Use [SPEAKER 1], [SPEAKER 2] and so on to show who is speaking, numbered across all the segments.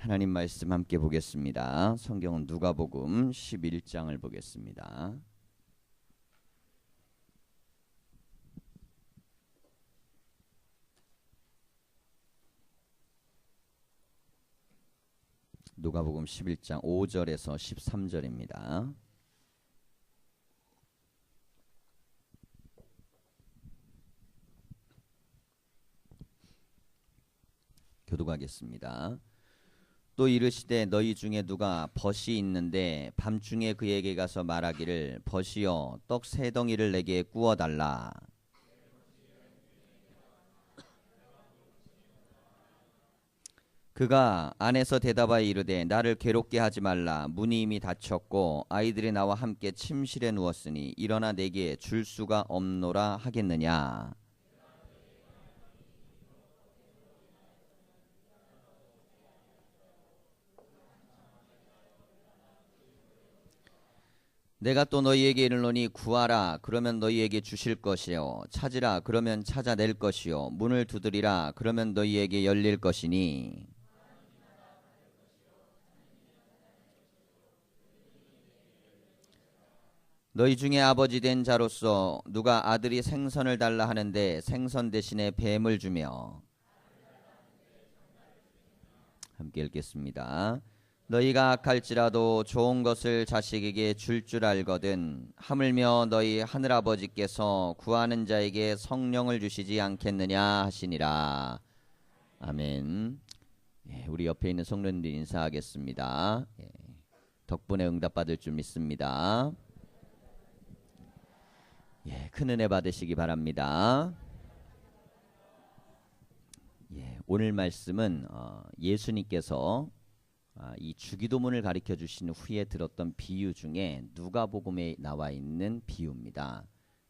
[SPEAKER 1] 하나님 말씀 함께 보겠습니다. 성경은 누가복음 11장을 보겠습니다. 누가복음 11장 5절에서 13절입니다. 교독하겠습니다. 또 이르시되 너희 중에 누가 벗이 있는데 밤중에 그에게 가서 말하기를 벗이여 떡 세 덩이를 내게 구워 달라. 그가 안에서 대답하여 이르되 나를 괴롭게 하지 말라. 문이 이미 닫혔고 아이들이 나와 함께 침실에 누웠으니 일어나 내게 줄 수가 없노라 하겠느냐. 내가 또 너희에게 이르노니 구하라 그러면 너희에게 주실 것이요 찾으라 그러면 찾아낼 것이요 문을 두드리라 그러면 너희에게 열릴 것이니 너희 중에 아버지 된 자로서 누가 아들이 생선을 달라 하는데 생선 대신에 뱀을 주며. 함께 읽겠습니다. 너희가 악할지라도 좋은 것을 자식에게 줄 줄 알거든 하물며 너희 하늘아버지께서 구하는 자에게 성령을 주시지 않겠느냐 하시니라. 아멘. 우리 옆에 있는 성도님들 인사하겠습니다. 덕분에 응답받을 줄 믿습니다. 큰 은혜 받으시기 바랍니다. 오늘 말씀은 예수님께서 이 주기도문을 가르쳐 주신 후에 들었던 비유 중에 누가복음에 나와 있는 비유입니다.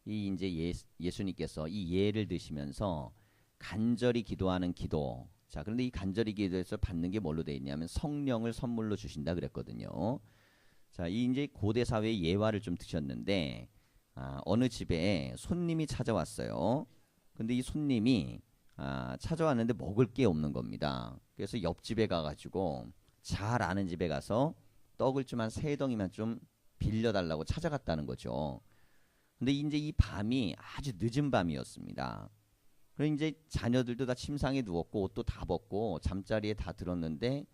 [SPEAKER 1] 이 이제 예수님께서 이 예를 드시면서 간절히 기도하는 기도. 자, 그런데 이 간절히 기도에서 받는 게 뭘로 되어 있냐면 성령을 선물로 주신다 그랬거든요. 자, 이 이제 고대 사회의 예화를 좀 드셨는데 어느 집에 손님이 찾아왔어요. 근데 이 손님이 찾아왔는데 먹을 게 없는 겁니다. 그래서 옆집에 가가지고 잘 아는 집에 가서 떡을 좀 한 세 덩이만 좀 빌려달라고 찾아갔다는 거죠. 근데 이제 이 밤이 아주 늦은 밤이었습니다. 그래서 이제 자녀들도 다 침상에 누웠고 옷도 다 벗고 잠자리에 다 들었는데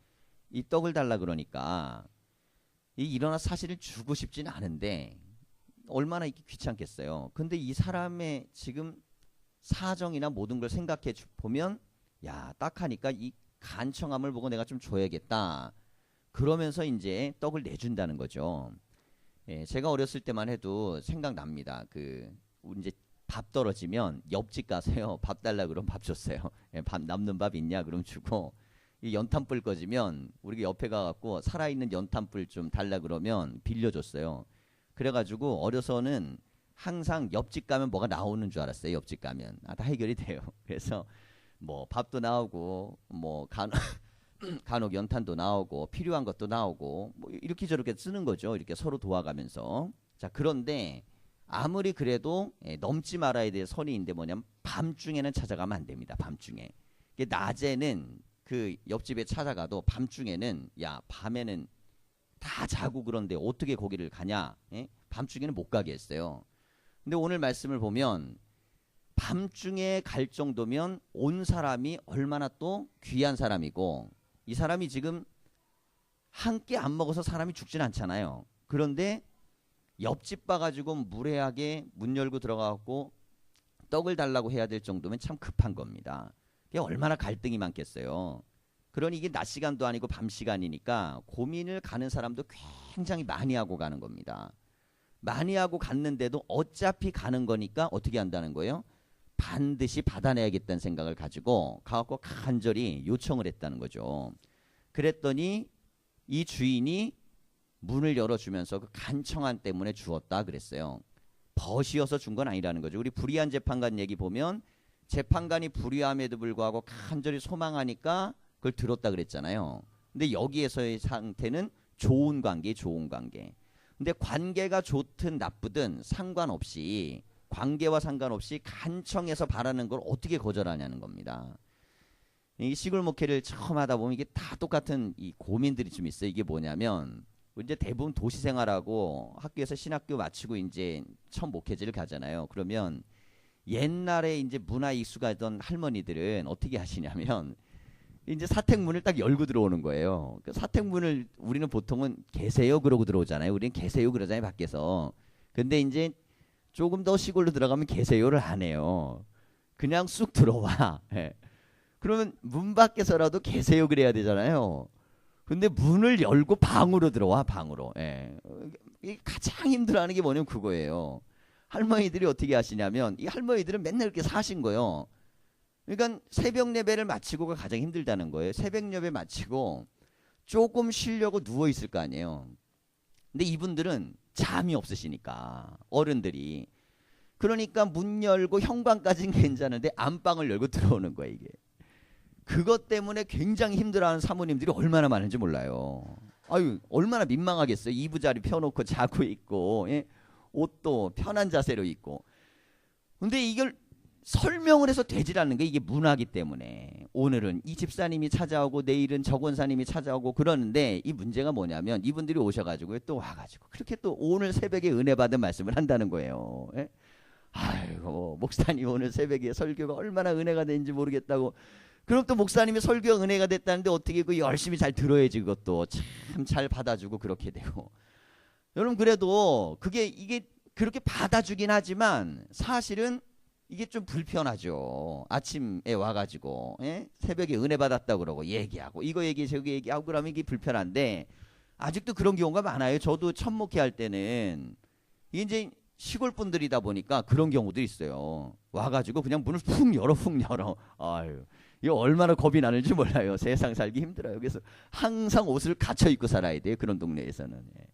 [SPEAKER 1] 이 떡을 달라 그러니까 일어나 사실은 주고 싶지는 않은데 얼마나 이렇게 귀찮겠어요. 근데 이 사람의 지금 사정이나 모든 걸 생각해 보면 딱 하니까 이 간청함을 보고 내가 좀 줘야겠다. 그러면서 이제 떡을 내준다는 거죠. 제가 어렸을 때만 해도 생각납니다. 이제 밥 떨어지면 옆집 가서요. 밥 달라 그러면 밥 줬어요. 밥 남는 밥 있냐 그럼 주고 이 연탄불 꺼지면 우리 옆에 가갖고 살아있는 연탄불 좀 달라 그러면 빌려줬어요. 그래가지고 어려서는 항상 옆집 가면 뭐가 나오는 줄 알았어요. 옆집 가면 다 해결이 돼요. 그래서 뭐 밥도 나오고 뭐 간혹 연탄도 나오고 필요한 것도 나오고 뭐 이렇게 저렇게 쓰는 거죠. 이렇게 서로 도와가면서. 자, 그런데 아무리 그래도 넘지 말아야 될 선이 있는데 뭐냐면 밤중에는 찾아가면 안 됩니다. 밤중에. 낮에는 그 옆집에 찾아가도 밤중에는 밤에는 다 자고 그런데 어떻게 거기를 가냐. 밤중에는 못 가게 했어요. 근데 오늘 말씀을 보면 밤중에 갈 정도면 온 사람이 얼마나 또 귀한 사람이고 이 사람이 지금 한 끼 안 먹어서 사람이 죽진 않잖아요. 그런데 옆집 봐가지고 무례하게 문 열고 들어가고 떡을 달라고 해야 될 정도면 참 급한 겁니다. 이게 얼마나 갈등이 많겠어요. 그러니 이게 낮 시간도 아니고 밤 시간이니까 고민을 가는 사람도 굉장히 많이 하고 가는 겁니다. 많이 하고 갔는데도 어차피 가는 거니까 어떻게 한다는 거예요? 반드시 받아내야겠다는 생각을 가지고 가갖고 간절히 요청을 했다는 거죠. 그랬더니 이 주인이 문을 열어주면서 그 간청한 때문에 주었다 그랬어요. 벗이어서 준 건 아니라는 거죠. 우리 불의한 재판관 얘기 보면 재판관이 불의함에도 불구하고 간절히 소망하니까 그걸 들었다 그랬잖아요. 근데 여기에서의 상태는 좋은 관계, 좋은 관계. 근데 관계가 좋든 나쁘든 상관없이 관계와 상관없이 간청해서 바라는 걸 어떻게 거절하냐는 겁니다. 이 시골 목회를 처음 하다 보면 이게 다 똑같은 이 고민들이 좀 있어요. 이게 뭐냐면 이제 대부분 도시 생활하고 학교에서 신학교 마치고 이제 처음 목회지를 가잖아요. 그러면 옛날에 이제 문화 익숙하던 할머니들은 어떻게 하시냐면 이제 사택문을 딱 열고 들어오는 거예요. 그 사택문을 우리는 보통은 계세요 그러고 들어오잖아요. 우리는 계세요 그러잖아요 밖에서. 근데 이제 조금 더 시골로 들어가면 계세요를 안 해요. 그냥 쑥 들어와. 예. 그러면 문 밖에서라도 계세요 그래야 되잖아요. 근데 문을 열고 방으로 들어와 방으로. 예. 이게 가장 힘들어하는 게 뭐냐면 그거예요. 할머니들이 어떻게 하시냐면 이 할머니들은 맨날 이렇게 사신 거예요. 그러니까 새벽 예배를 마치고가 가장 힘들다는 거예요. 새벽 예배 마치고 조금 쉬려고 누워 있을 거 아니에요. 근데 이분들은 잠이 없으시니까 어른들이 그러니까 문 열고 현관까지는 괜찮은데 안방을 열고 들어오는 거예요. 이게 그것 때문에 굉장히 힘들어하는 사모님들이 얼마나 많은지 몰라요. 아유 얼마나 민망하겠어요. 이부자리 펴놓고 자고 있고 예? 옷도 편한 자세로 입고. 근데 이걸 설명을 해서 되질 않는 게 이게 문화기 때문에 오늘은 이 집사님이 찾아오고 내일은 저 권사님이 찾아오고 그러는데 이 문제가 뭐냐면 이분들이 오셔가지고 또 와가지고 그렇게 또 오늘 새벽에 은혜 받은 말씀을 한다는 거예요. 예? 아이고 목사님 오늘 새벽에 설교가 얼마나 은혜가 되는지 모르겠다고. 그럼 또 목사님이 설교가 은혜가 됐다는데 어떻게 그 열심히 잘 들어야지 그것도 참 잘 받아주고 그렇게 되고. 여러분 그래도 이게 그렇게 받아주긴 하지만 사실은 이게 좀 불편하죠. 아침에 와가지고 예? 새벽에 은혜 받았다고 그러고 얘기하고 이거 얘기 저기 얘기하고 그러면 이게 불편한데 아직도 그런 경우가 많아요. 저도 첫 목회할 때는 이게 이제 시골 분들이다 보니까 그런 경우도 있어요. 와가지고 그냥 문을 푹 열어. 아유, 이거 얼마나 겁이 나는지 몰라요. 세상 살기 힘들어요. 그래서 항상 옷을 갖춰 입고 살아야 돼요. 그런 동네에서는. 예.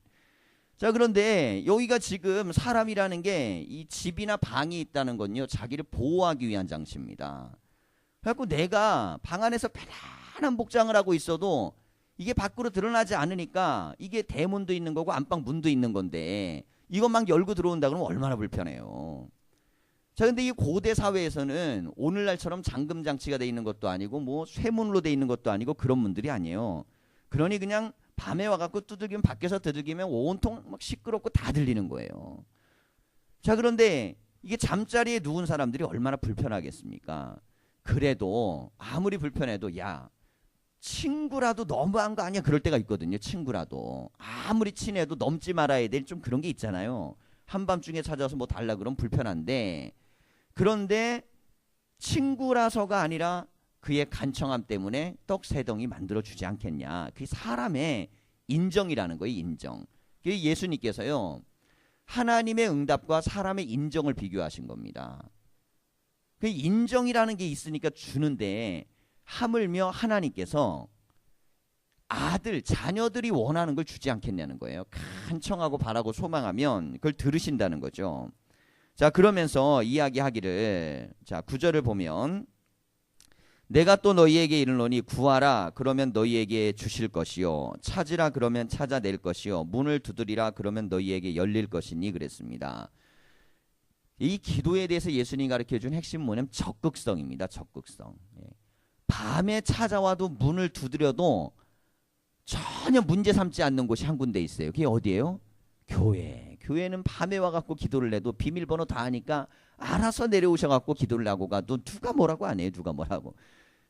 [SPEAKER 1] 자 그런데 여기가 지금 사람이라는 게 이 집이나 방이 있다는 건요 자기를 보호하기 위한 장치입니다. 그래갖고 내가 방 안에서 편안한 복장을 하고 있어도 이게 밖으로 드러나지 않으니까 이게 대문도 있는 거고 안방 문도 있는 건데 이것 막 열고 들어온다 그러면 얼마나 불편해요. 자 근데 이 고대 사회에서는 오늘날처럼 잠금 장치가 돼 있는 것도 아니고 뭐 쇠문으로 돼 있는 것도 아니고 그런 문들이 아니에요. 그러니 그냥 밤에 와갖고 두들기면 밖에서 두들기면 온통 막 시끄럽고 다 들리는 거예요. 자 그런데 이게 잠자리에 누운 사람들이 얼마나 불편하겠습니까? 그래도 아무리 불편해도 야 친구라도 너무한 거 아니야 그럴 때가 있거든요. 친구라도 아무리 친해도 넘지 말아야 될 좀 그런 게 있잖아요. 한밤중에 찾아서 뭐 달라 그러면 불편한데 그런데 친구라서가 아니라 그의 간청함 때문에 떡 세 덩이 만들어주지 않겠냐. 그게 사람의 인정이라는 거예요. 인정. 그게 예수님께서요. 하나님의 응답과 사람의 인정을 비교하신 겁니다. 그 인정이라는 게 있으니까 주는데 하물며 하나님께서 아들, 자녀들이 원하는 걸 주지 않겠냐는 거예요. 간청하고 바라고 소망하면 그걸 들으신다는 거죠. 자 그러면서 이야기하기를 자 9절을 보면 내가 또 너희에게 이르노니 구하라 그러면 너희에게 주실 것이요 찾으라 그러면 찾아낼 것이요 문을 두드리라 그러면 너희에게 열릴 것이니 그랬습니다. 이 기도에 대해서 예수님이 가르쳐준 핵심 뭐냐면 적극성입니다. 적극성. 밤에 찾아와도 문을 두드려도 전혀 문제 삼지 않는 곳이 한 군데 있어요. 그게 어디예요? 교회. 교회는 밤에 와갖고 기도를 해도 비밀번호 다 하니까 알아서 내려오셔갖고 기도를 하고 가도 누가 뭐라고 안 해요. 누가 뭐라고.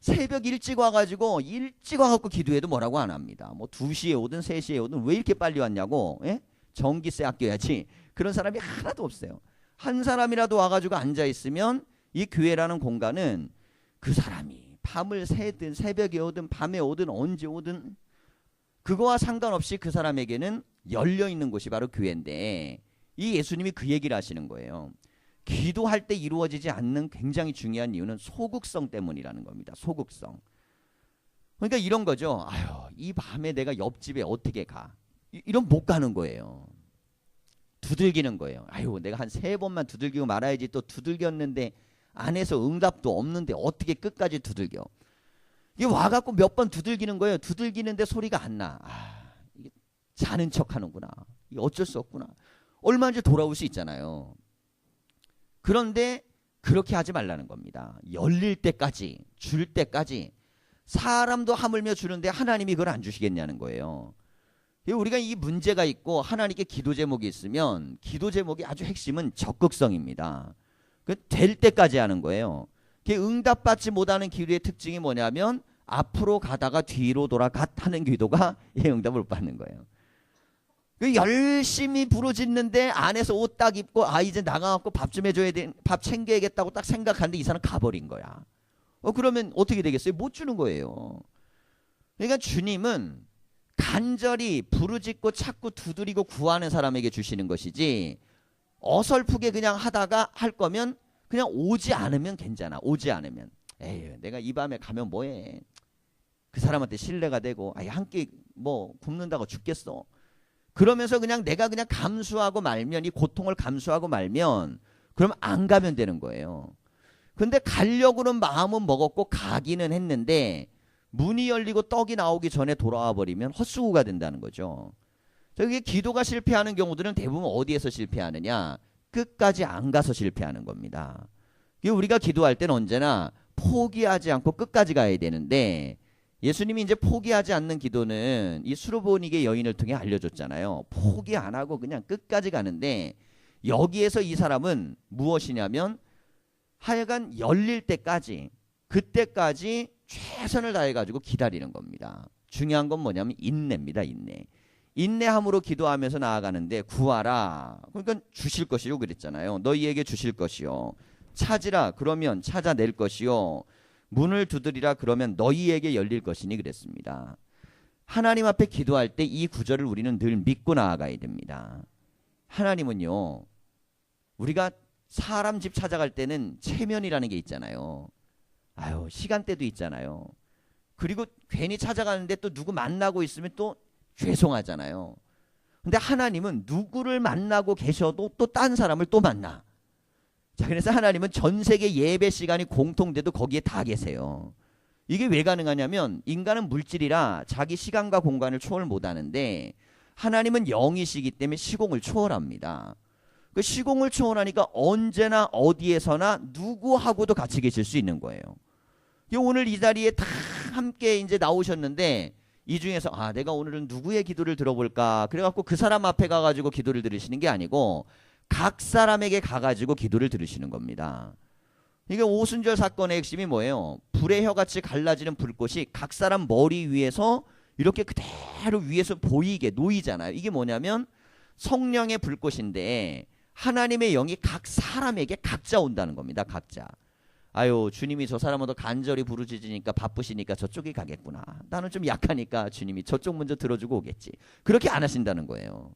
[SPEAKER 1] 새벽 일찍 와가지고 일찍 와갖고 기도해도 뭐라고 안 합니다. 뭐 2시에 오든 3시에 오든 왜 이렇게 빨리 왔냐고. 예? 전기세 아껴야지. 그런 사람이 하나도 없어요. 한 사람이라도 와가지고 앉아있으면 이 교회라는 공간은 그 사람이 밤을 새든 새벽에 오든 밤에 오든 언제 오든 그거와 상관없이 그 사람에게는 열려있는 곳이 바로 교회인데 이 예수님이 그 얘기를 하시는 거예요. 기도할 때 이루어지지 않는 굉장히 중요한 이유는 소극성 때문이라는 겁니다. 소극성. 그러니까 이런 거죠. 아유, 이 밤에 내가 옆집에 어떻게 가? 이런 못 가는 거예요. 두들기는 거예요. 아유, 내가 한 3번만 두들기고 말아야지. 또 두들겼는데 안에서 응답도 없는데 어떻게 끝까지 두들겨? 이게 와갖고 몇 번 두들기는 거예요. 두들기는데 소리가 안 나. 아, 이게 자는 척 하는구나. 이게 어쩔 수 없구나. 얼마든지 돌아올 수 있잖아요. 그런데 그렇게 하지 말라는 겁니다. 열릴 때까지, 줄 때까지 사람도 하물며 주는데 하나님이 그걸 안 주시겠냐는 거예요. 우리가 이 문제가 있고 하나님께 기도 제목이 있으면 기도 제목의 아주 핵심은 적극성입니다. 될 때까지 하는 거예요. 응답받지 못하는 기도의 특징이 뭐냐면 앞으로 가다가 뒤로 돌아가 하는 기도가 응답을 못 받는 거예요. 열심히 부르짖는데 안에서 옷 딱 입고 이제 나가갖고 밥 좀 해줘야 돼, 밥 챙겨야겠다고 딱 생각하는데 이 사람 가버린 거야. 그러면 어떻게 되겠어요? 못 주는 거예요. 그러니까 주님은 간절히 부르짖고 찾고 두드리고 구하는 사람에게 주시는 것이지, 어설프게 그냥 하다가 할 거면 그냥 오지 않으면 괜찮아. 오지 않으면 에휴 내가 이 밤에 가면 뭐해, 그 사람한테 신뢰가 되고 한 끼 뭐 굶는다고 죽겠어, 그러면서 그냥 내가 그냥 감수하고 말면, 이 고통을 감수하고 말면 그럼 안 가면 되는 거예요. 근데 가려고는 마음은 먹었고 가기는 했는데 문이 열리고 떡이 나오기 전에 돌아와 버리면 헛수고가 된다는 거죠. 저기 기도가 실패하는 경우들은 대부분 어디에서 실패하느냐? 끝까지 안 가서 실패하는 겁니다. 우리가 기도할 때는 언제나 포기하지 않고 끝까지 가야 되는데, 예수님이 이제 포기하지 않는 기도는 이 수르보니게 여인을 통해 알려줬잖아요. 포기 안 하고 그냥 끝까지 가는데, 여기에서 이 사람은 무엇이냐면 하여간 열릴 때까지, 그때까지 최선을 다해가지고 기다리는 겁니다. 중요한 건 뭐냐면 인내입니다. 인내함으로 기도하면서 나아가는데, 구하라 그러니까 주실 것이요 그랬잖아요. 너희에게 주실 것이요. 찾으라 그러면 찾아낼 것이요. 문을 두드리라 그러면 너희에게 열릴 것이니 그랬습니다. 하나님 앞에 기도할 때 이 구절을 우리는 늘 믿고 나아가야 됩니다. 하나님은요, 우리가 사람 집 찾아갈 때는 체면이라는 게 있잖아요. 시간대도 있잖아요. 그리고 괜히 찾아가는데 또 누구 만나고 있으면 또 죄송하잖아요. 근데 하나님은 누구를 만나고 계셔도 또 딴 사람을 또 만나. 자, 그래서 하나님은 전 세계 예배 시간이 공통돼도 거기에 다 계세요. 이게 왜 가능하냐면 인간은 물질이라 자기 시간과 공간을 초월 못하는데, 하나님은 영이시기 때문에 시공을 초월합니다. 그 시공을 초월하니까 언제나 어디에서나 누구하고도 같이 계실 수 있는 거예요. 오늘 이 자리에 다 함께 이제 나오셨는데, 이 중에서 내가 오늘은 누구의 기도를 들어볼까, 그래갖고 그 사람 앞에 가가지고 기도를 들으시는 게 아니고 각 사람에게 가가지고 기도를 들으시는 겁니다. 이게 오순절 사건의 핵심이 뭐예요? 불의 혀같이 갈라지는 불꽃이 각 사람 머리 위에서 이렇게 그대로 위에서 보이게 놓이잖아요. 이게 뭐냐면 성령의 불꽃인데 하나님의 영이 각 사람에게 각자 온다는 겁니다. 각자. 주님이 저 사람은 더 간절히 부르짖으니까 바쁘시니까 저쪽에 가겠구나. 나는 좀 약하니까 주님이 저쪽 먼저 들어주고 오겠지. 그렇게 안 하신다는 거예요.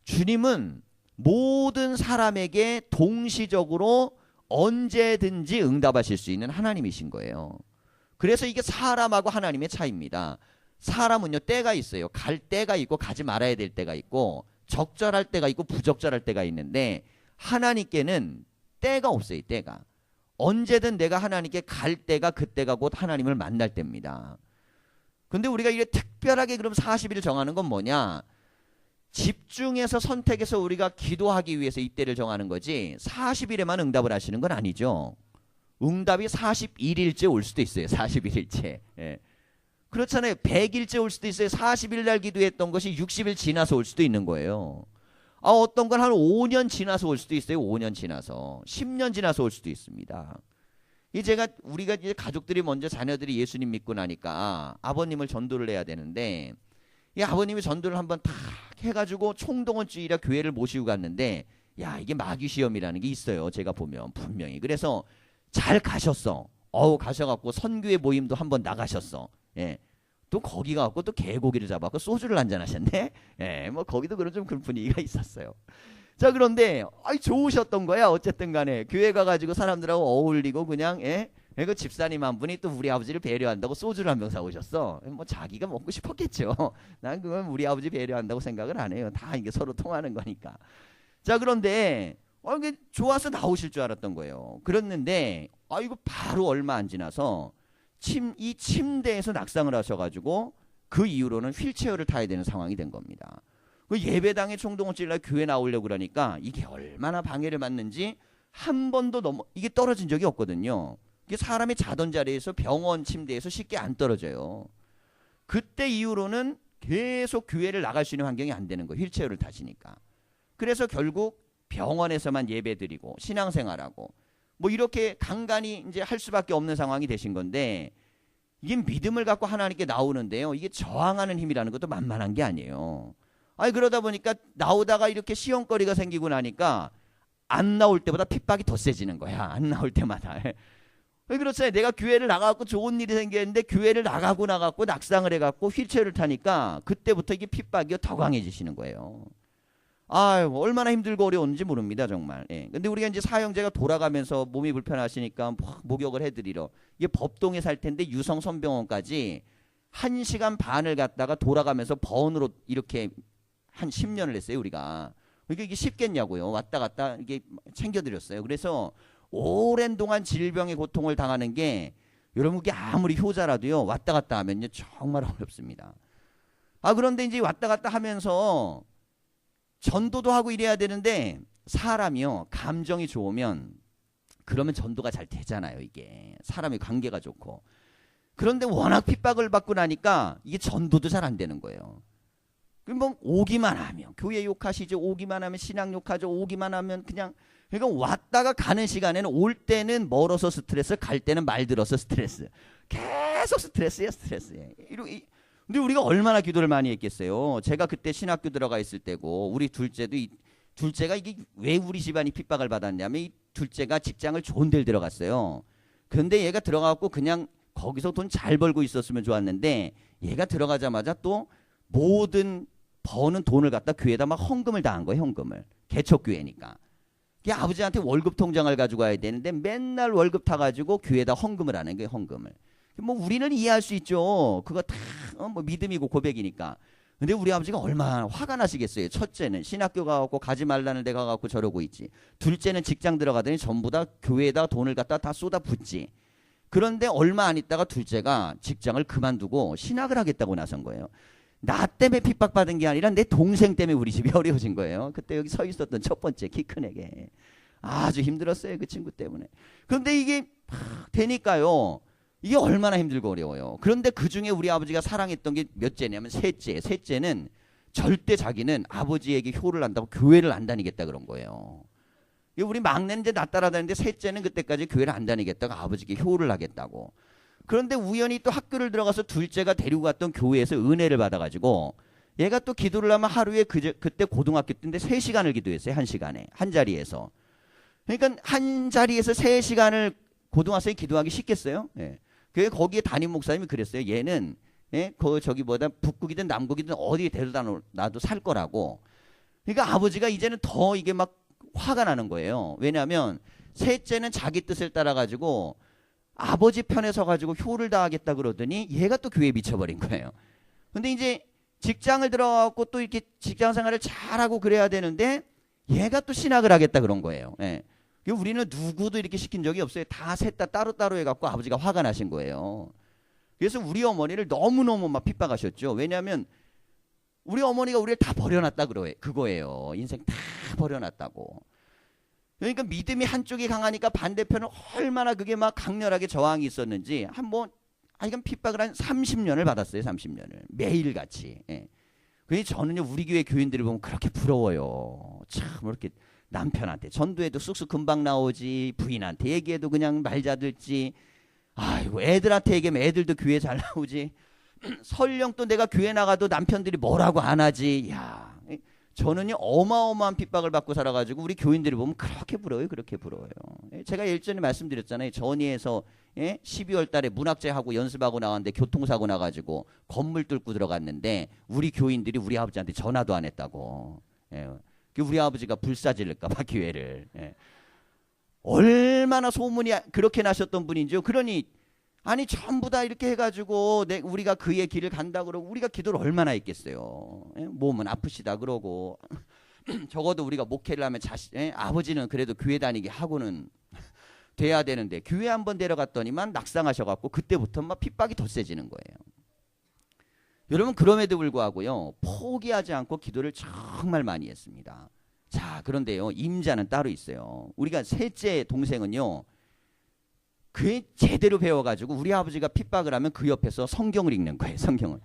[SPEAKER 1] 주님은 모든 사람에게 동시적으로 언제든지 응답하실 수 있는 하나님이신 거예요. 그래서 이게 사람하고 하나님의 차이입니다. 사람은요, 때가 있어요. 갈 때가 있고 가지 말아야 될 때가 있고, 적절할 때가 있고 부적절할 때가 있는데, 하나님께는 때가 없어요. 때가. 언제든 내가 하나님께 갈 때가 그때가 곧 하나님을 만날 때입니다. 근데 우리가 이게 특별하게 그럼 40일 정하는 건 뭐냐? 집중해서 선택해서 우리가 기도하기 위해서 이때를 정하는 거지 40일에만 응답을 하시는 건 아니죠. 응답이 41일째 올 수도 있어요. 41일째. 예. 그렇잖아요. 100일째 올 수도 있어요. 40일 날 기도했던 것이 60일 지나서 올 수도 있는 거예요. 어떤 건 한 5년 지나서 올 수도 있어요. 5년 지나서. 10년 지나서 올 수도 있습니다. 우리가 이제 가족들이 먼저 자녀들이 예수님 믿고 나니까 아버님을 전도를 해야 되는데, 이 아버님이 전도를 한번 탁 해가지고 총동원주의라 교회를 모시고 갔는데, 이게 마귀 시험이라는 게 있어요. 제가 보면 분명히. 그래서 잘 가셨어. 가셔갖고 선교회 모임도 한번 나가셨어. 예. 또 거기 가갖고 또 개고기를 잡아갖고 소주를 한잔 하셨네. 예, 뭐 거기도 그런 분위기가 있었어요. 자, 그런데 좋으셨던 거야. 어쨌든 간에 교회 가가지고 사람들하고 어울리고 그냥, 그 집사님 한 분이 또 우리 아버지를 배려한다고 소주를 한 병 사오셨어. 뭐 자기가 먹고 싶었겠죠. 난 그건 우리 아버지 배려한다고 생각을 안 해요. 다 이게 서로 통하는 거니까. 자, 그런데 이게 좋아서 나오실 줄 알았던 거예요. 그랬는데 이거 바로 얼마 안 지나서 이 침대에서 낙상을 하셔가지고 그 이후로는 휠체어를 타야 되는 상황이 된 겁니다. 그 예배당에 총동원 찔러 교회 나오려고 그러니까 이게 얼마나 방해를 받는지 한 번도 이게 떨어진 적이 없거든요. 이게 사람이 자던 자리에서 병원 침대에서 쉽게 안 떨어져요. 그때 이후로는 계속 교회를 나갈 수 있는 환경이 안 되는 거예요. 휠체어를 타시니까. 그래서 결국 병원에서만 예배드리고 신앙생활하고 뭐 이렇게 간간히 이제 할 수밖에 없는 상황이 되신 건데, 이게 믿음을 갖고 하나님께 나오는데요, 이게 저항하는 힘이라는 것도 만만한 게 아니에요. 아니 그러다 보니까 나오다가 이렇게 시험거리가 생기고 나니까 안 나올 때보다 핍박이 더 세지는 거야. 안 나올 때마다. 왜 그렇잖아요. 내가 교회를 나가고 좋은 일이 생겼는데 교회를 나가고 낙상을 해갖고 휠체어를 타니까 그때부터 이게 핍박이 더 강해지시는 거예요. 아유, 얼마나 힘들고 어려운지 모릅니다, 정말. 예. 근데 우리가 이제 사형제가 돌아가면서 몸이 불편하시니까 목욕을 해드리러, 이게 법동에 살 텐데 유성 선병원까지 1시간 반을 갔다가 돌아가면서 번으로 이렇게 한 10년을 했어요, 우리가. 이게 쉽겠냐고요. 왔다 갔다 이게 챙겨드렸어요. 그래서 오랜 동안 질병의 고통을 당하는 게, 여러분 그게 아무리 효자라도요, 왔다 갔다 하면요 정말 어렵습니다. 그런데 이제 왔다 갔다 하면서 전도도 하고 이래야 되는데, 사람이요 감정이 좋으면 그러면 전도가 잘 되잖아요. 이게 사람의 관계가 좋고. 그런데 워낙 핍박을 받고 나니까 이게 전도도 잘 안 되는 거예요. 뭐 오기만 하면 교회 욕하시죠, 오기만 하면 신앙 욕하죠, 오기만 하면 그냥, 그러니까 왔다가 가는 시간에는, 올 때는 멀어서 스트레스, 갈 때는 말 들어서 스트레스, 계속 스트레스야 스트레스. 근데 우리가 얼마나 기도를 많이 했겠어요. 제가 그때 신학교 들어가 있을 때고, 우리 둘째가 이게 왜 우리 집안이 핍박을 받았냐면, 이 둘째가 직장을 좋은 데를 들어갔어요. 그런데 얘가 들어가고 그냥 거기서 돈 잘 벌고 있었으면 좋았는데, 얘가 들어가자마자 또 모든 버는 돈을 갖다 교회에다 막 헌금을 당한 거예요. 헌금을. 개척교회니까. 아버지한테 월급 통장을 가지고 가야 되는데 맨날 월급 타가지고 교회에다 헌금을 하는 거예요. 헌금을. 뭐 우리는 이해할 수 있죠. 그거 다 뭐 믿음이고 고백이니까. 근데 우리 아버지가 얼마나 화가 나시겠어요. 첫째는 신학교 가갖고 가지 말라는 데 가갖고 저러고 있지. 둘째는 직장 들어가더니 전부 다 교회에다 돈을 갖다 다 쏟아붓지. 그런데 얼마 안 있다가 둘째가 직장을 그만두고 신학을 하겠다고 나선 거예요. 나 때문에 핍박받은 게 아니라 내 동생 때문에 우리 집이 어려워진 거예요. 그때 여기 서 있었던 첫 번째 키 큰 애게 아주 힘들었어요. 그 친구 때문에. 그런데 이게 되니까요, 이게 얼마나 힘들고 어려워요. 그런데 그중에 우리 아버지가 사랑했던 게 몇째냐면 셋째. 셋째는 절대 자기는 아버지에게 효를 안다고 교회를 안 다니겠다 그런 거예요. 우리 막내는 이제 나 따라다니는데, 셋째는 그때까지 교회를 안 다니겠다고 아버지께 효를 하겠다고. 그런데 우연히 또 학교를 들어가서 둘째가 데리고 갔던 교회에서 은혜를 받아가지고, 얘가 또 기도를 하면 하루에 그때 고등학교 때인데 3시간을 기도했어요. 1시간에. 한 자리에서. 그러니까 한 자리에서 3시간을 고등학생이 기도하기 쉽겠어요? 예. 거기에 담임 목사님이 그랬어요. 얘는 저기 북극이든 남극이든 어디에 데려다 놔도 살 거라고. 그러니까 아버지가 이제는 더 이게 막 화가 나는 거예요. 왜냐하면 셋째는 자기 뜻을 따라가지고 아버지 편에 서가지고 효를 다하겠다 그러더니 얘가 또 교회에 미쳐버린 거예요. 근데 이제 직장을 들어가고 또 이렇게 직장 생활을 잘하고 그래야 되는데 얘가 또 신학을 하겠다 그런 거예요. 예. 우리는 누구도 이렇게 시킨 적이 없어요. 다 셋 다 따로따로 해갖고 아버지가 화가 나신 거예요. 그래서 우리 어머니를 너무너무 막 핍박하셨죠. 왜냐하면 우리 어머니가 우리를 다 버려놨다 그거예요. 인생 다 버려놨다고. 그러니까 믿음이 한쪽이 강하니까 반대편은 얼마나 그게 막 강렬하게 저항이 있었는지 이건 핍박을 한 30년을 받았어요. 30년을 매일같이. 예. 그래서 저는요 우리 교회 교인들을 보면 그렇게 부러워요. 참 이렇게 남편한테 전도해도 쑥쑥 금방 나오지, 부인한테 얘기해도 그냥 말 잘 듣지, 아이고 애들한테 얘기하면 애들도 교회 잘 나오지, 설령 또 내가 교회 나가도 남편들이 뭐라고 안 하지. 야, 저는요 어마어마한 핍박을 받고 살아가지고 우리 교인들이 보면 그렇게 부러워요. 그렇게 부러워요. 제가 예전에 말씀드렸잖아요. 전위에서 12월 달에 문학제하고 연습하고 나왔는데 교통사고 나가지고 건물 뚫고 들어갔는데 우리 교인들이 우리 아버지한테 전화도 안 했다고. 우리 아버지가 불사질를까 봐 교회를. 얼마나 소문이 그렇게 나셨던 분인지요. 그러니 아니 전부 다 이렇게 해가지고 우리가 그의 길을 간다 그러고 우리가 기도를 얼마나 했겠어요. 몸은 아프시다 그러고 적어도 우리가 목회를 하면 아버지는 그래도 교회 다니게 하고는 돼야 되는데 교회 한번 데려갔더니만 낙상하셔갖고 그때부터 막 핍박이 더 세지는 거예요. 여러분 그럼에도 불구하고요 포기하지 않고 기도를 정말 많이 했습니다. 자 그런데요 임자는 따로 있어요. 우리가 셋째 동생은요 그게 제대로 배워가지고 우리 아버지가 핍박을 하면 그 옆에서 성경을 읽는 거예요. 성경을.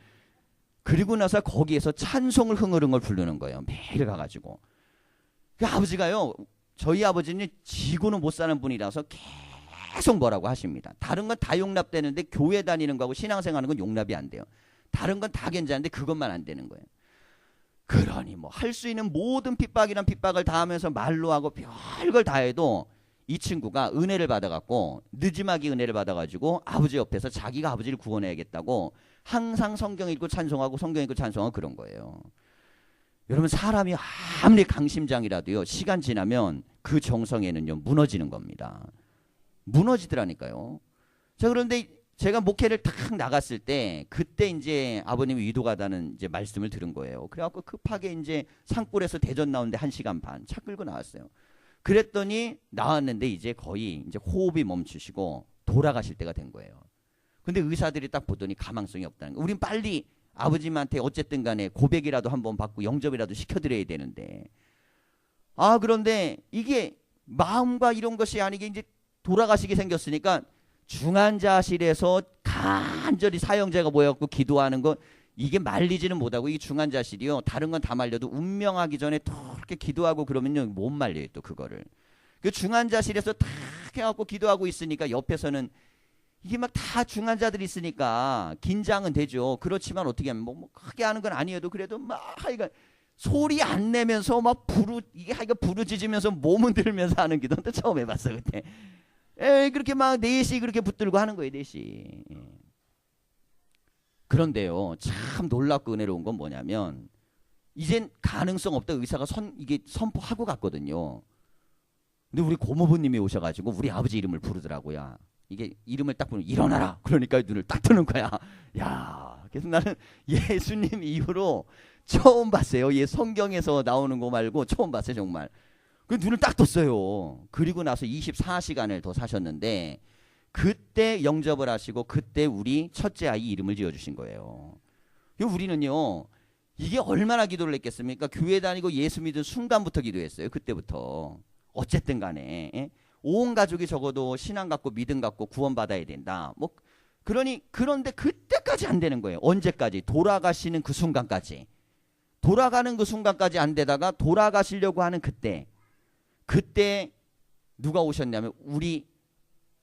[SPEAKER 1] 그리고 나서 거기에서 찬송을 흥얼흥얼 부르는 거예요. 매일 가가지고. 그 아버지가요, 저희 아버지는 지고는 못 사는 분이라서 계속 뭐라고 하십니다. 다른 건 다 용납되는데 교회 다니는 거하고 신앙생활하는 건 용납이 안 돼요. 다른 건 다 괜찮은데 그것만 안 되는 거예요. 그러니 뭐 할 수 있는 모든 핍박이란 핍박을 다 하면서 말로 하고 별걸 다 해도 이 친구가 은혜를 받아갖고 늦지막이 은혜를 받아가지고 아버지 옆에서 자기가 아버지를 구원해야겠다고 항상 성경 읽고 찬송하고 성경 읽고 찬송하고 그런 거예요. 여러분 사람이 아무리 강심장이라도요 시간 지나면 그 정성에는요 무너지는 겁니다. 무너지더라니까요. 자 그런데 제가 목회를 탁 나갔을 때 그때 이제 아버님이 위도가다는 이제 말씀을 들은 거예요. 그래갖고 급하게 이제 산골에서 대전 나오는데 1시간 반 차 끌고 나왔어요. 그랬더니 나왔는데 이제 거의 이제 호흡이 멈추시고 돌아가실 때가 된 거예요. 근데 의사들이 딱 보더니 가망성이 없다는 거예요. 우린 빨리 아버님한테 어쨌든 간에 고백이라도 한번 받고 영접이라도 시켜드려야 되는데 그런데 이게 마음과 이런 것이 아니게 이제 돌아가시게 생겼으니까 중환자실에서 간절히 사형제가 모여갖고 기도하는 거 이게 말리지는 못하고 이 중환자실이요 다른 건 다 말려도 운명하기 전에 또 이렇게 기도하고 그러면요 못 말려요 또 그거를. 그 중환자실에서 탁 해갖고 기도하고 있으니까 옆에서는 이게 막 다 중환자들이 있으니까 긴장은 되죠. 그렇지만 어떻게 하면 뭐 크게 하는 건 아니어도 그래도 막 하여간 소리 안 내면서 막 이게 하여간 부르짖으면서 몸 흔들면서 하는 기도는 또 처음 해봤어 그때. 그렇게 막 넷이 그렇게 붙들고 하는 거예요 넷이. 그런데요 참 놀랍고 은혜로운 건 뭐냐면 이젠 가능성 없다 의사가 이게 선포하고 갔거든요. 근데 우리 고모부님이 오셔가지고 우리 아버지 이름을 부르더라고요. 이게 이름을 딱 부르면 일어나라 그러니까 눈을 딱 뜨는 거야. 야 그래서 나는 예수님 이후로 처음 봤어요. 얘 성경에서 나오는 거 말고 처음 봤어요 정말. 그 눈을 딱 떴어요. 그리고 나서 24시간을 더 사셨는데 그때 영접을 하시고 그때 우리 첫째 아이 이름을 지어주신 거예요. 우리는요 이게 얼마나 기도를 했겠습니까? 교회 다니고 예수 믿은 순간부터 기도했어요. 그때부터. 어쨌든 간에 온 가족이 적어도 신앙 갖고 믿음 갖고 구원받아야 된다. 뭐 그런데 그때까지 안 되는 거예요. 언제까지? 돌아가시는 그 순간까지. 돌아가는 그 순간까지 안 되다가 돌아가시려고 하는 그때 누가 오셨냐면 우리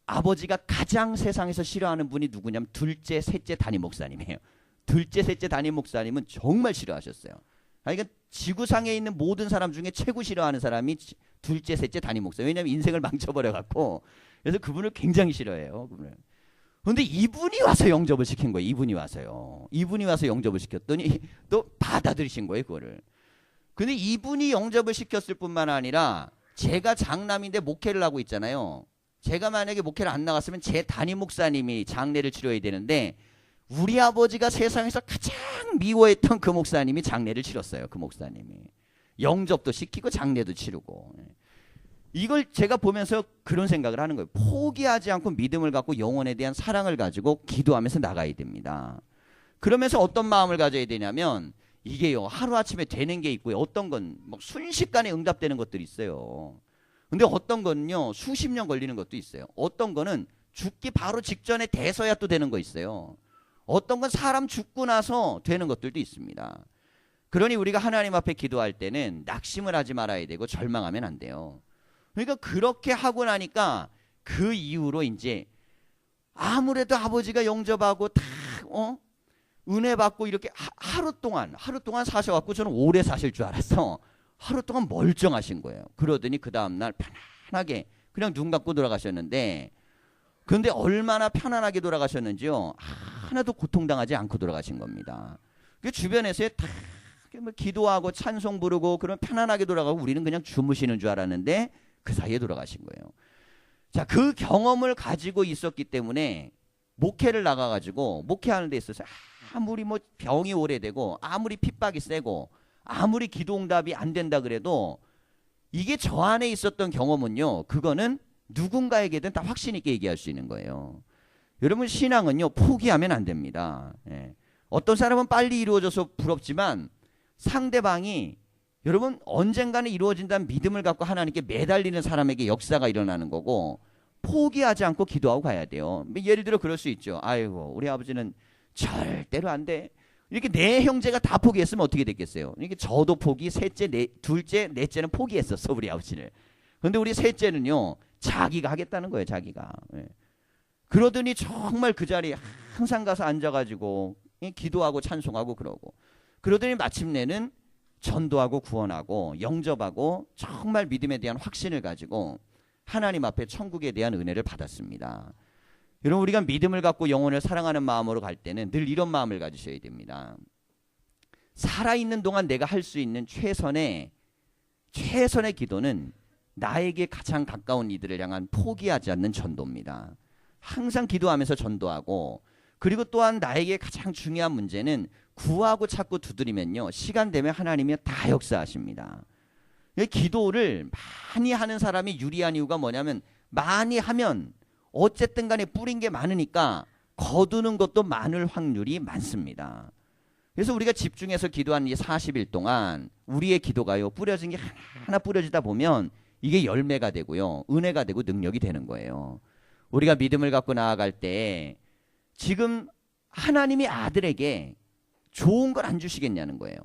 [SPEAKER 1] 아버지가 가장 세상에서 싫어하는 분이 누구냐면 둘째, 셋째 담임 목사님이에요. 둘째, 셋째 담임 목사님은 정말 싫어하셨어요. 그러니까 지구상에 있는 모든 사람 중에 최고 싫어하는 사람이 둘째, 셋째 담임 목사님. 왜냐하면 인생을 망쳐버려갖고 그래서 그분을 굉장히 싫어해요. 그런데 이분이 와서 영접을 시킨 거예요. 이분이 와서 영접을 시켰더니 또 받아들이신 거예요. 그거를. 근데 이분이 영접을 시켰을 뿐만 아니라 제가 장남인데 목회를 하고 있잖아요. 제가 만약에 목회를 안 나갔으면 제 담임 목사님이 장례를 치러야 되는데 우리 아버지가 세상에서 가장 미워했던 그 목사님이 장례를 치렀어요. 그 목사님이. 영접도 시키고 장례도 치르고. 이걸 제가 보면서 그런 생각을 하는 거예요. 포기하지 않고 믿음을 갖고 영혼에 대한 사랑을 가지고 기도하면서 나가야 됩니다. 그러면서 어떤 마음을 가져야 되냐면 이게요 하루아침에 되는 게 있고요. 어떤 건 막 순식간에 응답되는 것들이 있어요. 근데 어떤 거는요 수십 년 걸리는 것도 있어요. 어떤 거는 죽기 바로 직전에 돼서야 또 되는 거 있어요. 어떤 건 사람 죽고 나서 되는 것들도 있습니다. 그러니 우리가 하나님 앞에 기도할 때는 낙심을 하지 말아야 되고 절망하면 안 돼요. 그러니까 그렇게 하고 나니까 그 이후로 이제 아무래도 아버지가 영접하고 다 은혜 받고 이렇게 하루 동안 사셔갖고 저는 오래 사실 줄 알았어. 하루 동안 멀쩡하신 거예요. 그러더니 그 다음날 편안하게 그냥 눈 감고 돌아가셨는데 그런데 얼마나 편안하게 돌아가셨는지요. 하나도 고통당하지 않고 돌아가신 겁니다. 그 주변에서 다 기도하고 찬송 부르고 그러면 편안하게 돌아가고 우리는 그냥 주무시는 줄 알았는데 그 사이에 돌아가신 거예요. 자, 그 경험을 가지고 있었기 때문에 목회를 나가가지고 목회하는 데 있어서 아무리 뭐 병이 오래되고 아무리 핍박이 세고 아무리 기도응답이 안 된다 그래도 이게 저 안에 있었던 경험은요. 그거는 누군가에게든 다 확신 있게 얘기할 수 있는 거예요. 여러분 신앙은요. 포기하면 안 됩니다. 어떤 사람은 빨리 이루어져서 부럽지만 상대방이 여러분 언젠가는 이루어진다는 믿음을 갖고 하나님께 매달리는 사람에게 역사가 일어나는 거고 포기하지 않고 기도하고 가야 돼요. 예를 들어 그럴 수 있죠. 아이고 우리 아버지는 절대로 안 돼. 이렇게 네 형제가 다 포기했으면 어떻게 됐겠어요? 이렇게 저도 포기, 셋째, 둘째, 넷째는 포기했었어 우리 아버지를. 그런데 우리 셋째는요 자기가 하겠다는 거예요. 자기가. 예. 그러더니 정말 그 자리에 항상 가서 앉아가지고 기도하고 찬송하고 그러고 그러더니 마침내는 전도하고 구원하고 영접하고 정말 믿음에 대한 확신을 가지고 하나님 앞에 천국에 대한 은혜를 받았습니다. 여러분 우리가 믿음을 갖고 영혼을 사랑하는 마음으로 갈 때는 늘 이런 마음을 가지셔야 됩니다. 살아있는 동안 내가 할 수 있는 최선의 기도는 나에게 가장 가까운 이들을 향한 포기하지 않는 전도입니다. 항상 기도하면서 전도하고 그리고 또한 나에게 가장 중요한 문제는 구하고 찾고 두드리면요 시간 되면 하나님이 다 역사하십니다. 기도를 많이 하는 사람이 유리한 이유가 뭐냐면 많이 하면 어쨌든 간에 뿌린 게 많으니까 거두는 것도 많을 확률이 많습니다. 그래서 우리가 집중해서 기도한 이 40일 동안 우리의 기도가요 뿌려진 게 하나하나 뿌려지다 보면 이게 열매가 되고요 은혜가 되고 능력이 되는 거예요. 우리가 믿음을 갖고 나아갈 때 지금 하나님이 아들에게 좋은 걸 안 주시겠냐는 거예요.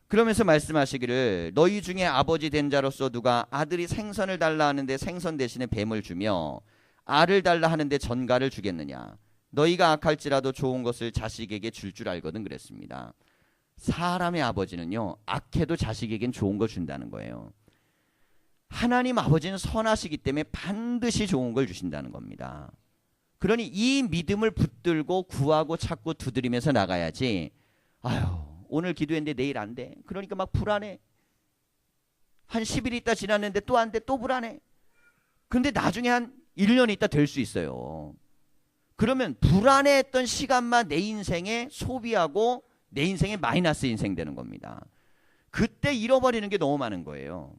[SPEAKER 1] 그러면서 말씀하시기를 너희 중에 아버지 된 자로서 누가 아들이 생선을 달라 하는데 생선 대신에 뱀을 주며 알을 달라 하는데 전갈을 주겠느냐. 너희가 악할지라도 좋은 것을 자식에게 줄 알거든 그랬습니다. 사람의 아버지는요 악해도 자식에겐 좋은 걸 준다는 거예요. 하나님 아버지는 선하시기 때문에 반드시 좋은 걸 주신다는 겁니다. 그러니 이 믿음을 붙들고 구하고 찾고 두드리면서 나가야지 아유 오늘 기도했는데 내일 안 돼. 그러니까 막 불안해. 한 10일 있다 지났는데 또 안 돼. 또 불안해. 근데 나중에 한 1년 있다 될 수 있어요. 그러면 불안해했던 시간만 내 인생에 소비하고 내 인생에 마이너스 인생 되는 겁니다. 그때 잃어버리는 게 너무 많은 거예요.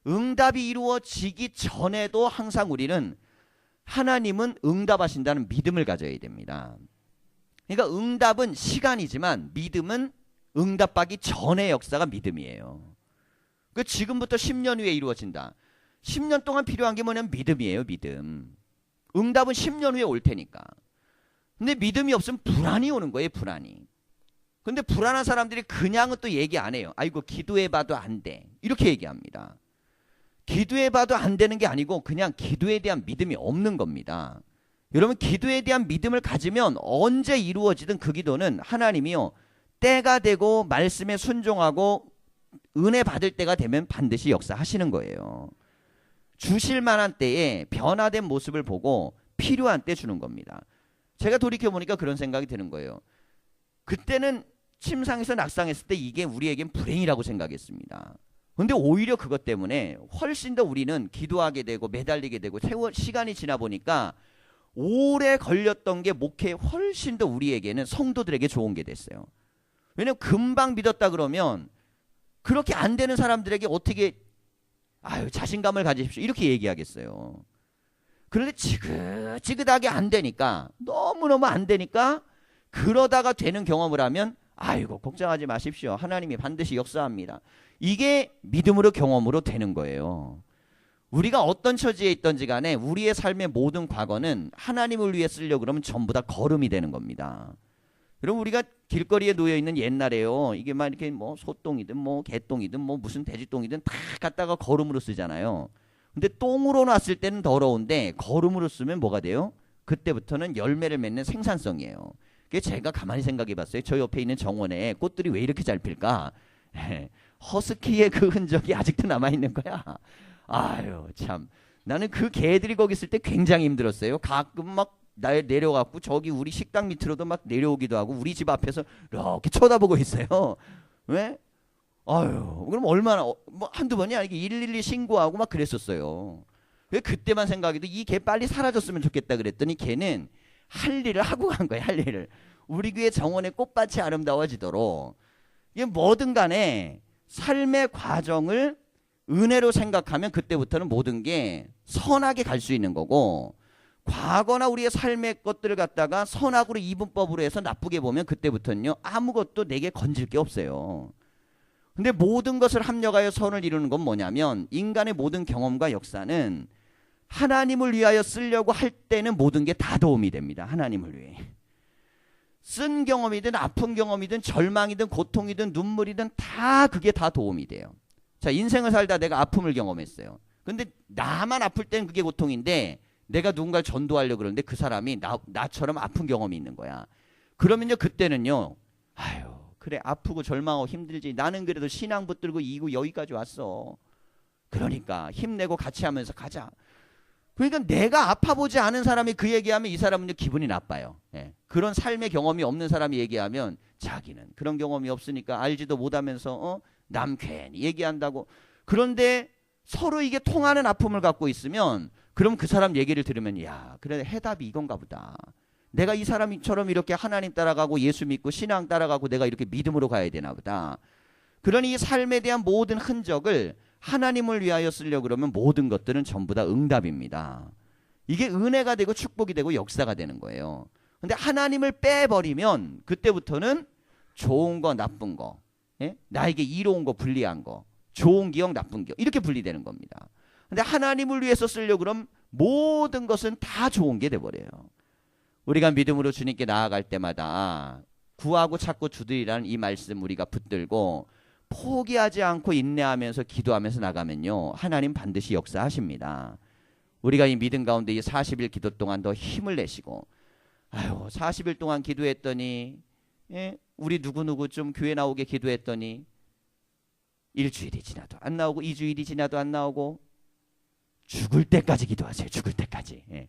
[SPEAKER 1] 응답이 이루어지기 전에도 항상 우리는 하나님은 응답하신다는 믿음을 가져야 됩니다. 그러니까 응답은 시간이지만 믿음은 응답받기 전의 역사가 믿음이에요. 그 지금부터 10년 후에 이루어진다. 10년 동안 필요한 게 뭐냐면 믿음이에요. 믿음. 응답은 10년 후에 올 테니까. 근데 믿음이 없으면 불안이 오는 거예요. 불안이. 근데 불안한 사람들이 그냥은 또 얘기 안 해요. 아이고 기도해봐도 안 돼. 이렇게 얘기합니다. 기도해봐도 안 되는 게 아니고 그냥 기도에 대한 믿음이 없는 겁니다. 여러분 기도에 대한 믿음을 가지면 언제 이루어지든 그 기도는 하나님이요 때가 되고 말씀에 순종하고 은혜 받을 때가 되면 반드시 역사하시는 거예요. 주실 만한 때에 변화된 모습을 보고 필요한 때 주는 겁니다. 제가 돌이켜보니까 그런 생각이 드는 거예요. 그때는 침상에서 낙상했을 때 이게 우리에겐 불행이라고 생각했습니다. 근데 오히려 그것 때문에 훨씬 더 우리는 기도하게 되고 매달리게 되고 시간이 지나 보니까 오래 걸렸던 게 목회에 훨씬 더 우리에게는 성도들에게 좋은 게 됐어요. 왜냐면 금방 믿었다 그러면 그렇게 안 되는 사람들에게 어떻게 아유 자신감을 가지십시오 이렇게 얘기하겠어요. 그런데 지긋지긋하게 안 되니까 너무너무 안 되니까 그러다가 되는 경험을 하면 아이고 걱정하지 마십시오. 하나님이 반드시 역사합니다. 이게 믿음으로 경험으로 되는 거예요. 우리가 어떤 처지에 있든지 간에 우리의 삶의 모든 과거는 하나님을 위해 쓰려고 그러면 전부 다 걸음이 되는 겁니다. 여러분 우리가 길거리에 놓여있는 옛날에요. 이게 막 이렇게 뭐 소똥이든 뭐 개똥이든 뭐 무슨 돼지똥이든 다 갖다가 걸음으로 쓰잖아요. 근데 똥으로 놨을 때는 더러운데 걸음으로 쓰면 뭐가 돼요? 그때부터는 열매를 맺는 생산성이에요. 그게 제가 가만히 생각해 봤어요. 저 옆에 있는 정원에 꽃들이 왜 이렇게 잘 필까? 허스키의 그 흔적이 아직도 남아있는 거야. 아유 참 나는 그 개들이 거기 있을 때 굉장히 힘들었어요. 가끔 막 내려갖고 저기 우리 식당 밑으로도 막 내려오기도 하고 우리 집 앞에서 이렇게 쳐다보고 있어요. 왜? 아유 그럼 얼마나 뭐 한두 번이 아니고 112 신고하고 막 그랬었어요. 왜 그때만 생각해도 이 개 빨리 사라졌으면 좋겠다 그랬더니 걔는 할 일을 하고 간 거예요. 할 일을. 우리 교회 정원의 꽃밭이 아름다워지도록 이게 뭐든 간에 삶의 과정을 은혜로 생각하면 그때부터는 모든 게 선하게 갈 수 있는 거고 과거나 우리의 삶의 것들을 갖다가 선악으로 이분법으로 해서 나쁘게 보면 그때부터는요 아무것도 내게 건질 게 없어요. 근데 모든 것을 합력하여 선을 이루는 건 뭐냐면 인간의 모든 경험과 역사는 하나님을 위하여 쓰려고 할 때는 모든 게 다 도움이 됩니다. 하나님을 위해. 쓴 경험이든 아픈 경험이든 절망이든 고통이든 눈물이든 다 그게 다 도움이 돼요. 자, 인생을 살다 내가 아픔을 경험했어요. 근데 나만 아플 때는 그게 고통인데 내가 누군가를 전도하려고 그러는데 그 사람이 나처럼 아픈 경험이 있는 거야. 그러면요, 그때는요, 아유, 그래, 아프고 절망하고 힘들지. 나는 그래도 신앙 붙들고 이고 여기까지 왔어. 그러니까 힘내고 같이 하면서 가자. 그러니까 내가 아파보지 않은 사람이 그 얘기하면 이 사람은요, 기분이 나빠요. 예. 그런 삶의 경험이 없는 사람이 얘기하면 자기는 그런 경험이 없으니까 알지도 못하면서 남 괜히 얘기한다고. 그런데 서로 이게 통하는 아픔을 갖고 있으면 그럼 그 사람 얘기를 들으면 야, 그래, 해답이 이건가 보다. 내가 이 사람처럼 이렇게 하나님 따라가고 예수 믿고 신앙 따라가고 내가 이렇게 믿음으로 가야 되나 보다. 그러니 이 삶에 대한 모든 흔적을 하나님을 위하여 쓰려고 그러면 모든 것들은 전부 다 응답입니다. 이게 은혜가 되고 축복이 되고 역사가 되는 거예요. 근데 하나님을 빼버리면 그때부터는 좋은 거 나쁜 거, 예? 나에게 이로운 거 불리한 거, 좋은 기억 나쁜 기억 이렇게 분리되는 겁니다. 근데 하나님을 위해서 쓰려고 그러면 모든 것은 다 좋은 게 돼버려요. 우리가 믿음으로 주님께 나아갈 때마다 구하고 찾고 주들이라는 이 말씀 우리가 붙들고 포기하지 않고 인내하면서 기도하면서 나가면요, 하나님 반드시 역사하십니다. 우리가 이 믿음 가운데 이 40일 기도 동안 더 힘을 내시고, 아유, 40일 동안 기도했더니, 예? 우리 누구누구 좀 교회 나오게 기도했더니 일주일이 지나도 안 나오고 2주일이 지나도 안 나오고 죽을 때까지 기도하세요. 죽을 때까지. 예.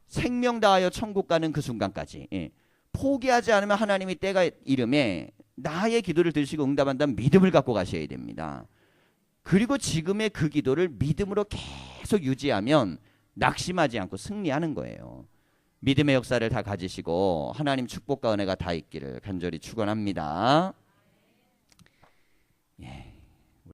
[SPEAKER 1] 생명 다하여 천국 가는 그 순간까지. 예. 포기하지 않으면 하나님이 때가 이름에 나의 기도를 들으시고 응답한다는 믿음을 갖고 가셔야 됩니다. 그리고 지금의 그 기도를 믿음으로 계속 유지하면 낙심하지 않고 승리하는 거예요. 믿음의 역사를 다 가지시고 하나님 축복과 은혜가 다 있기를 간절히 축원합니다.